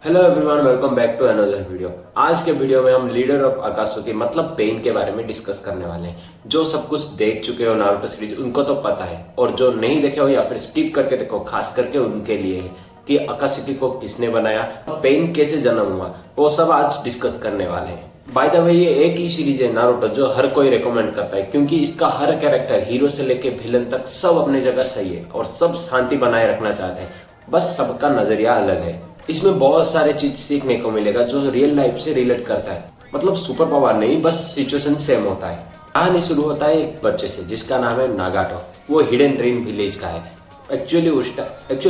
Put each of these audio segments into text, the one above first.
Hello everyone, welcome back to another video. आज के video में हम लीडर ऑफ अकात्सुकी मतलब पेन के बारे में डिस्कस करने वाले हैं। जो सब कुछ देख चुके हो नारुतो सीरीज उनको तो पता है, और जो नहीं देखे हो या फिर स्किप करके देखो, खास करके उनके लिए है कि अकात्सुकी को किसने बनाया, पेन कैसे जन्म हुआ, वो सब आज डिस्कस करने वाले हैं। बाय द वे, ये एक ही सीरीज है नारुतो जो हर कोई रेकमेंड करता है, क्योंकि इसका हर कैरेक्टर हीरो से लेके विलन तक सब अपने जगह सही है और सब शांति बनाए रखना चाहते हैं। बस सबका नजरिया अलग है। इसमें बहुत सारे चीज सीखने को मिलेगा जो रियल लाइफ से रिलेट करता है। मतलब सुपर पावर नहीं, बस सिचुएशन सेम होता है। कहानी शुरू होता है एक बच्चे से जिसका नाम है नागाटो। वो हिडन ड्रीम विलेज का है। एक्चुअली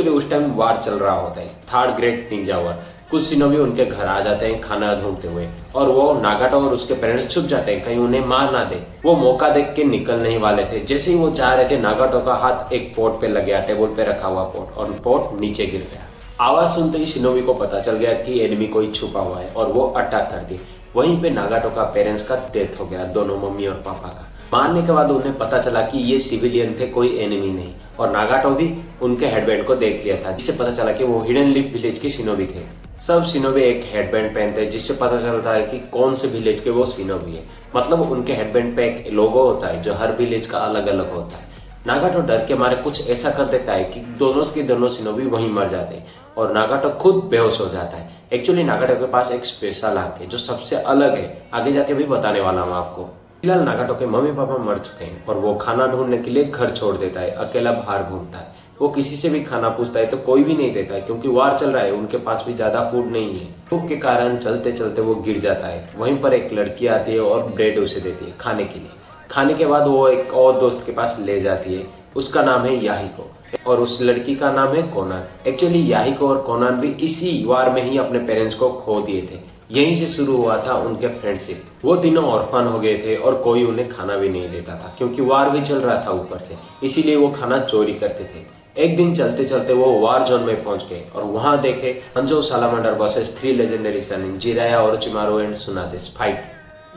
उस टाइम वार चल रहा होता है, थर्ड ग्रेट निंजा वार। कुछ शिनोबी उनके घर आ जाते हैं खाना ढूंढते हुए, और वो नागाटो और उसके पेरेंट्स छुप जाते हैं कहीं उन्हें मार ना दे। वो मौका देख के निकलने ही वाले थे। जैसे ही वो जा रहे थे, नागाटो का हाथ एक पोट पे लग गया, टेबल पे रखा हुआ पोट, और पोट नीचे गिर गया। आवाज सुनते ही शिनोबी को पता चल गया कि एनिमी कोई छुपा हुआ है, और वो अटैक कर दी। वहीं पे नागाटो का पेरेंट्स का डेथ हो गया, दोनों मम्मी और पापा का। मारने के बाद उन्हें पता चला कि ये सिविलियन थे, कोई एनिमी नहीं। और नागाटो भी उनके हेडबैंड को देख लिया था, जिससे पता चला कि वो हिडन लीफ विलेज के शिनोबी थे। सब शिनोबी एक हेडबैंड पहनते हैं, जिससे पता चलता है कि कौन से विलेज के वो शिनोबी है। मतलब उनके हेडबैंड पे एक लोगो होता है जो हर विलेज का अलग अलग होता है। नागाटो डर के मारे कुछ ऐसा कर देता है कि दोनों के दोनों शिनोबी वहीं मर जाते हैं, और नागाटो खुद बेहोश हो जाता है। एक्चुअली नागाटो के पास एक स्पेशल आंख है जो सबसे अलग है, आगे जाके भी बताने वाला हूँ आपको। फिलहाल नागाटो के मम्मी पापा मर चुके हैं, और वो खाना ढूंढने के लिए घर छोड़ देता है, अकेला बाहर घूमता है। वो किसी से भी खाना पूछता है तो कोई भी नहीं देता है, क्योंकि वार चल रहा है, उनके पास भी ज्यादा फूड नहीं है। भूख के कारण चलते चलते वो गिर जाता है। वहीं पर एक लड़की आती है और ब्रेड उसे देती है खाने के लिए। खाने के बाद वो एक और दोस्त के पास ले जाती है, उसका नाम है याहिको, और उस लड़की का नाम है कोनान। एक्चुअली याहिको और कोनान भी इसी वार में ही अपने पेरेंट्स को खो दिए थे। यहीं से शुरू हुआ था उनके फ्रेंडशिप। वो तीनों ऑर्फन हो गए थे, और कोई उन्हें खाना भी नहीं देता था, क्योंकि वार भी चल रहा था ऊपर से, इसीलिए वो खाना चोरी करते थे। एक दिन चलते चलते वो वार जोन में पहुंच गए, और वहां देखे Hanzo salamander versus 3 legendary Sannin, Jiraiya, Orochimaru and Tsunade fight.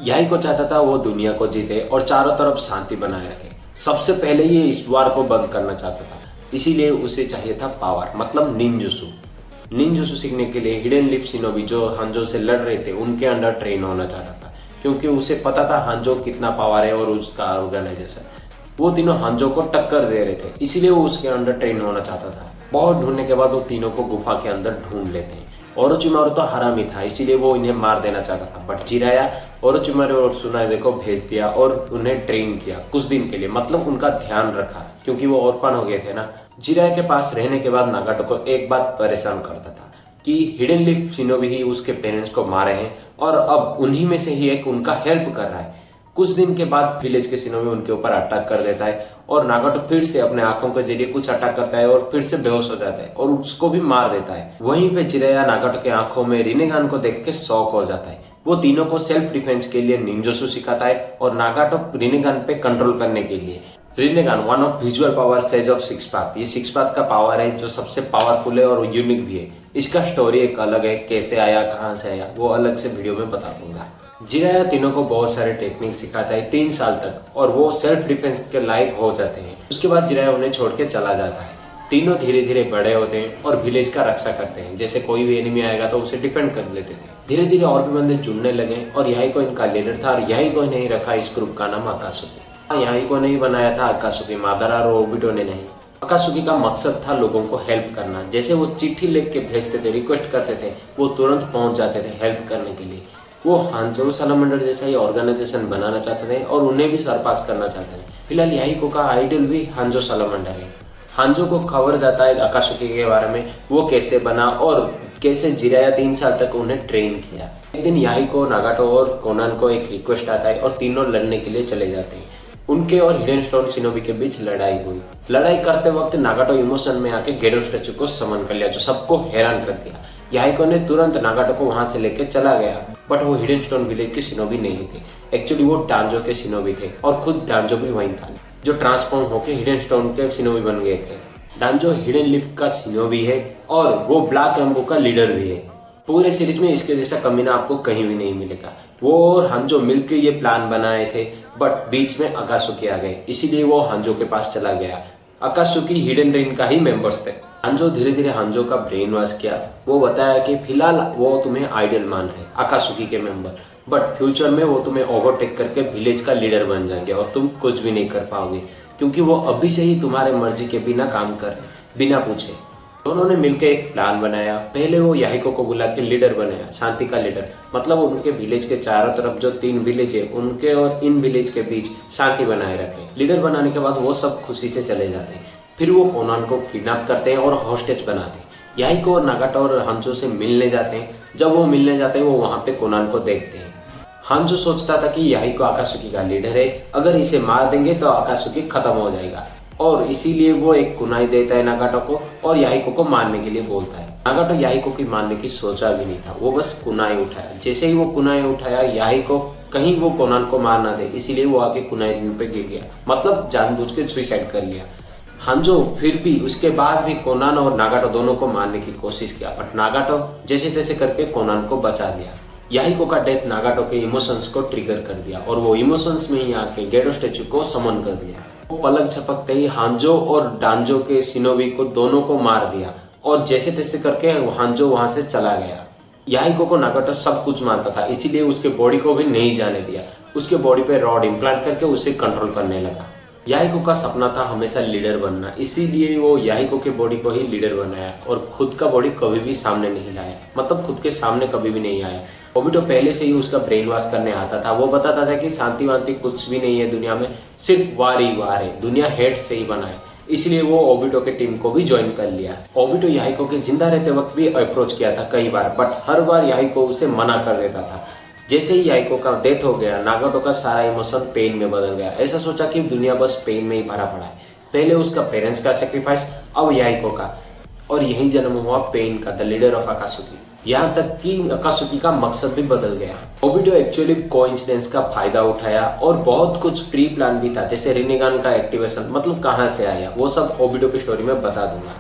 Yahiko चाहता था वो दुनिया को जीते और चारों तरफ शांति बनाए रखे। सबसे पहले ये इस वार को बंद करना चाहता था, इसीलिए उसे चाहिए था पावर, मतलब निंजुसु। निंजुसु सीखने के लिए हिडन लीफ शिनोबी जो हांजो से लड़ रहे थे उनके अंडर ट्रेन होना चाहता था, क्योंकि उसे पता था हांजो कितना पावर है और उसका ऑर्गेनाइजेशन। वो तीनों हांजो को टक्कर दे रहे थे, इसीलिए वो उसके अंडर ट्रेन होना चाहता था। बहुत ढूंढने के बाद वो तीनों को गुफा के अंदर ढूंढ लेते हैं। ओरोचिमारू तो हरामी था, इसीलिए वो इन्हें मार देना चाहता था, बट जिराया ओरोचिमारू और सुनादे को भेज दिया और उन्हें ट्रेन किया कुछ दिन के लिए। मतलब उनका ध्यान रखा, क्योंकि वो ऑर्फन हो गए थे ना। जिराया के पास रहने के बाद नागाटो को एक बात परेशान करता था कि हिडन लीफ शिनोबी ही उसके पेरेंट्स को मारे हैं, और अब उन्हीं में से ही एक उनका हेल्प कर रहा है। कुछ दिन के बाद विलेज के शिनोबी उनके ऊपर अटैक कर देता है, और नागाटो फिर से अपने आंखों के जरिए कुछ अटैक करता है और फिर से बेहोश हो जाता है और उसको भी मार देता है। वहीं पे जिराया नागाटो के आंखों में रिनेगान को देख के शॉक हो जाता है। वो तीनों को सेल्फ डिफेंस के लिए निंजुसु सिखाता है, और नागाटो रिनेगान पे कंट्रोल करने के लिए। Rinnegan one of visual power sage of six path. ये सिक्स पाथ का पावर है जो सबसे पावरफुल है और यूनिक भी है। इसका स्टोरी एक अलग है, कैसे आया, कहाँ से आया, वो अलग से वीडियो में बता दूंगा। जिराया तीनों को बहुत सारे टेक्निक सिखाता है 3 साल तक, और वो सेल्फ डिफेंस के लायक हो जाते हैं। उसके बाद जिराया उन्हें छोड़ के चला जाता है। तीनों धीरे धीरे बड़े होते हैं और विलेज का रक्षा करते हैं। जैसे कोई भी एनिमी आएगा तो उसे डिफेंड कर लेते थे। धीरे धीरे और भी बंदे जुड़ने लगे, और याहिको इनका लीडर था, और याहिको नहीं रखा इस ग्रुप का नाम अकात्सुकी। याहिको नहीं बनाया था अकात्सुकी, मादारा और ओबिटो ने नहीं। अकात्सुकी का मकसद था लोगों को हेल्प करना। जैसे वो चिट्ठी लिख के भेजते थे, रिक्वेस्ट करते थे, वो तुरंत पहुंच जाते थे हेल्प करने के लिए। वो हांजो सालामांडर जैसा ही ऑर्गेनाइजेशन बनाना चाहते थे और उन्हें भी सरपास करना चाहते थे। फिलहाल याहिको का आइडल भी हांजो सालामांडर है। हांजो को खबर जाता है अकात्सुकी के बारे में, वो कैसे बना और कैसे जिराया 3 साल तक उन्हें ट्रेन किया। एक दिन याहिको, नागाटो और कोनान को एक रिक्वेस्ट आता है, और तीनों लड़ने के लिए चले जाते हैं। उनके और हिडन स्टोन शिनोबी के बीच लड़ाई हुई। लड़ाई करते वक्त नागाटो इमोशन में आके गेडो स्टैचू को समन कर लिया, जो सबको हैरान कर दिया। याहिको ने तुरंत नागाटो को वहां से लेकर चला गया, बट वो हिडन स्टोन विलेज के शिनोबी नहीं थे। एक्चुअली वो डांजो के शिनोबी थे, और खुद डांजो भी वही था जो ट्रांसफॉर्म होकर हिडन स्टोन के शिनोबी बन गए थे। डांजो हिडन लीफ का शिनोबी है, और वो ब्लैक रंगो का लीडर भी है। पूरे सीरीज में इसके जैसा कमीना आपको कहीं भी नहीं मिलेगा। वो और हांजो मिलकर ये प्लान बनाए थे, बट बीच में अकात्सुकी आ गए, इसीलिए वो हांजो के पास चला गया। अकात्सुकी हिडन रेन का ही मेंबर्स थे। हांजो धीरे धीरे हांजो का ब्रेन वॉश किया। वो बताया कि फिलहाल वो तुम्हें आइडियल मान रहे अकात्सुकी के मेंबर, बट फ्यूचर में वो तुम्हें ओवरटेक करके विलेज का लीडर बन जाएंगे और तुम कुछ भी नहीं कर पाओगे, क्योंकि वो अभी से ही तुम्हारे मर्जी के बिना काम कर रहे बिना पूछे। दोनों ने मिलकर एक प्लान बनाया। पहले वो याहिको को बुला के लीडर बनाया, शांति का लीडर, मतलब उनके विलेज के चारों तरफ जो 3 विलेज है उनके और इन विलेज के बीच शांति बनाए रखे। लीडर बनाने के बाद वो सब खुशी से चले जाते हैं। फिर वो कोनान को किडनैप करते हैं और हॉस्टेज बनाते हैं। याहिको और नागाटो और हांजो से मिलने जाते हैं। जब वो मिलने जाते हैं वो वहां पे कोनान को देखते हैं। हांजो सोचता था कि याहिको अकात्सुकी का लीडर है, अगर इसे मार देंगे तो अकात्सुकी खत्म हो जाएगा, और इसीलिए वो एक कुनाई देता है नागाटो को और याहिको को मारने के लिए बोलता है। नागाटो याहिको की मारने की सोचा भी नहीं था, वो बस कुनाई उठाया। जैसे ही वो कुनाई उठाया, याहिको कहीं वो कोनान को मार ना दे, इसीलिए वो आके कुनाई पे गिर गया, मतलब जानबूझ के सुसाइड कर लिया। हांजो फिर भी उसके बाद भी कोनान और नागाटो दोनों को मारने की कोशिश किया, बट नागाटो जैसे तैसे करके कोनान को बचा लिया। याहिको का डेथ नागाटो के इमोशंस को ट्रिगर कर दिया और वो इमोशंस में ही आके गेडो स्टैचू को समन कर दिया। वो पलक झपकते ही हांजो और डांजो के शिनोबी को दोनों को मार दिया और जैसे तैसे करके हांजो वहां से चला गया। याहिको को नागाटो सब कुछ मानता था, इसीलिए उसके बॉडी को भी नहीं जाने दिया। उसके बॉडी पे रॉड इम्प्लांट करके उसे कंट्रोल करने लगा। याहिको का सपना था हमेशा लीडर बनना, इसीलिए वो याहिको के बॉडी को ही लीडर बनाया और खुद का बॉडी कभी भी सामने नहीं लाया, मतलब खुद के सामने कभी भी नहीं आया। ओबिटो पहले से ही उसका ब्रेन वॉश करने आता था। वो बताता था कि शांति वांति कुछ भी नहीं है दुनिया में, सिर्फ वार ही वार है, दुनिया हेड से ही बना है। इसलिए वो ओबिटो के टीम को भी ज्वाइन कर लिया। ओबिटो याहिको के जिंदा रहते वक्त भी अप्रोच किया था कई बार, बट हर बार याहिको उसे मना कर देता था। जैसे ही याहिको का डेथ हो गया, नागाटो का सारा इमोशन पेन में बदल गया। ऐसा सोचा कि दुनिया बस पेन में ही भरा पड़ा है। पहले उसका पेरेंट्स का सेक्रीफाइस, अब याहिको का, और यही जन्म हुआ पेन का, द लीडर ऑफ अकात्सुकी। यहाँ तक कि अकात्सुकी का मकसद भी बदल गया। ओबिटो एक्चुअली कोइंसिडेंस का फायदा उठाया और बहुत कुछ प्री प्लान भी था, जैसे रिनिगान का एक्टिवेशन, मतलब कहाँ से आया, वो सब ओबिटो की स्टोरी में बता दूंगा।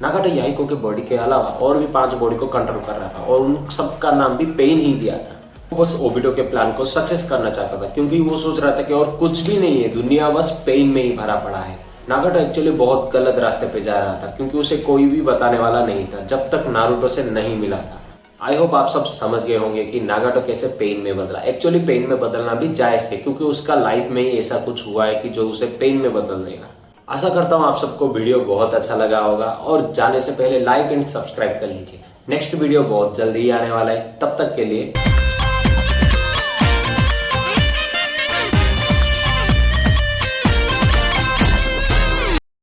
नागाटो याहिको के बॉडी के अलावा और भी 5 बॉडी को कंट्रोल कर रहा था और उन सबका नाम भी पेन ही दिया था। वो बस ओबिटो के प्लान को सक्सेस करना चाहता था, क्योंकि वो सोच रहा था कि और कुछ भी नहीं है, दुनिया बस पेन में ही भरा पड़ा है। नागाटो एक्चुअली बहुत गलत रास्ते पे जा रहा था, क्योंकि उसे कोई भी बताने वाला नहीं था जब तक नारुतो से नहीं मिला था। आई होप आप सब समझ गए होंगे कि नागाटो कैसे पेन में बदला। एक्चुअली पेन में बदलना भी जायज है, क्योंकि उसका लाइफ में ही ऐसा कुछ हुआ है कि जो उसे पेन में बदल देगा। आशा करता हूँ आप सबको वीडियो बहुत अच्छा लगा होगा, और जाने से पहले लाइक एंड सब्सक्राइब कर लीजिए। नेक्स्ट वीडियो बहुत जल्दी ही आने वाला है, तब तक के लिए